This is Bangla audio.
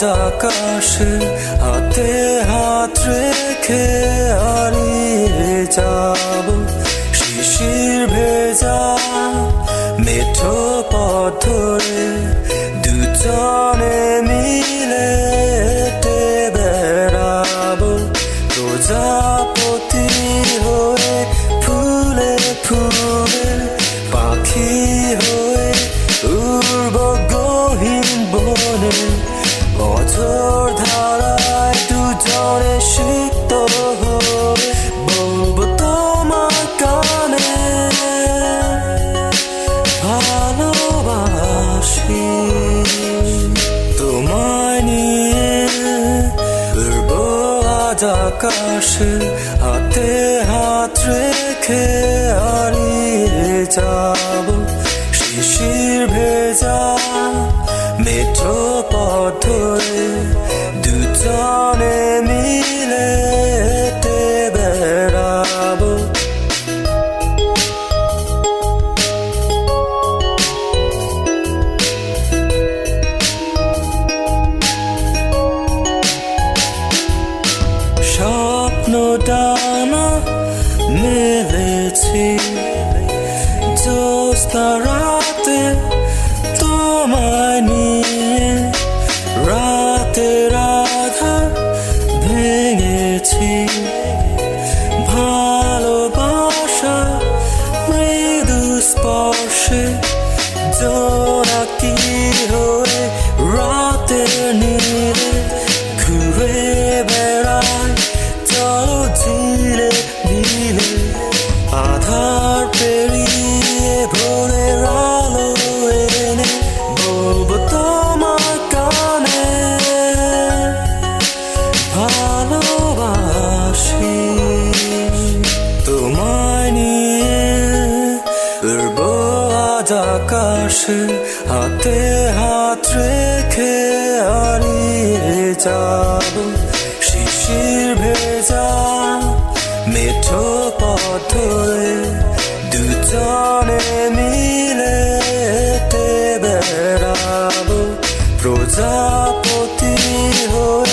আকাশে হাতে হাত রেখে হারিয়ে যাব শিশির ভেজা মেঠো পথ ধরে দুজনে মিলে হেঁটে বেড়াবো প্রজাপতি হয়ে ফুলে ফুলে পাখি হয়ে উড়ব গহীন বনে বছর ধারায় দুজনে সিক্ত হয়ে বলবো তোমার কানে ভালোবাসি তোমায় নিয়ে উড়বো আজ আকাশে হাতে হাত রেখে হারিয়ে যাব শিশির ভেজা মেঠো পথ ধরে দুজনে মিলে হেঁটে বেড়াবো স্বপ্ন ডানা মেলেছি জ্যোৎস্না রাতে তোমায় নিয়ে রাতের আধার ভেঙেছি ভালোবাসা মৃদু স্পর্শে জোনাকি হয়ে রাতের নীলে ঘুরে বেড়ায় চলো ঝিলে ঝিলে আধার পেরিয়ে ভোরের আলো এনে বলবো তোমার কানে ভালোবাসি তোমায় নিয়ে উড়বো আজ আকাশে হাতে হাত রেখে হারিয়ে যাব শিশির ভেজা মেঠো পথ ধরে দুজনে মিলে হেঁটে বেড়াবো প্রজাপতি হয়ে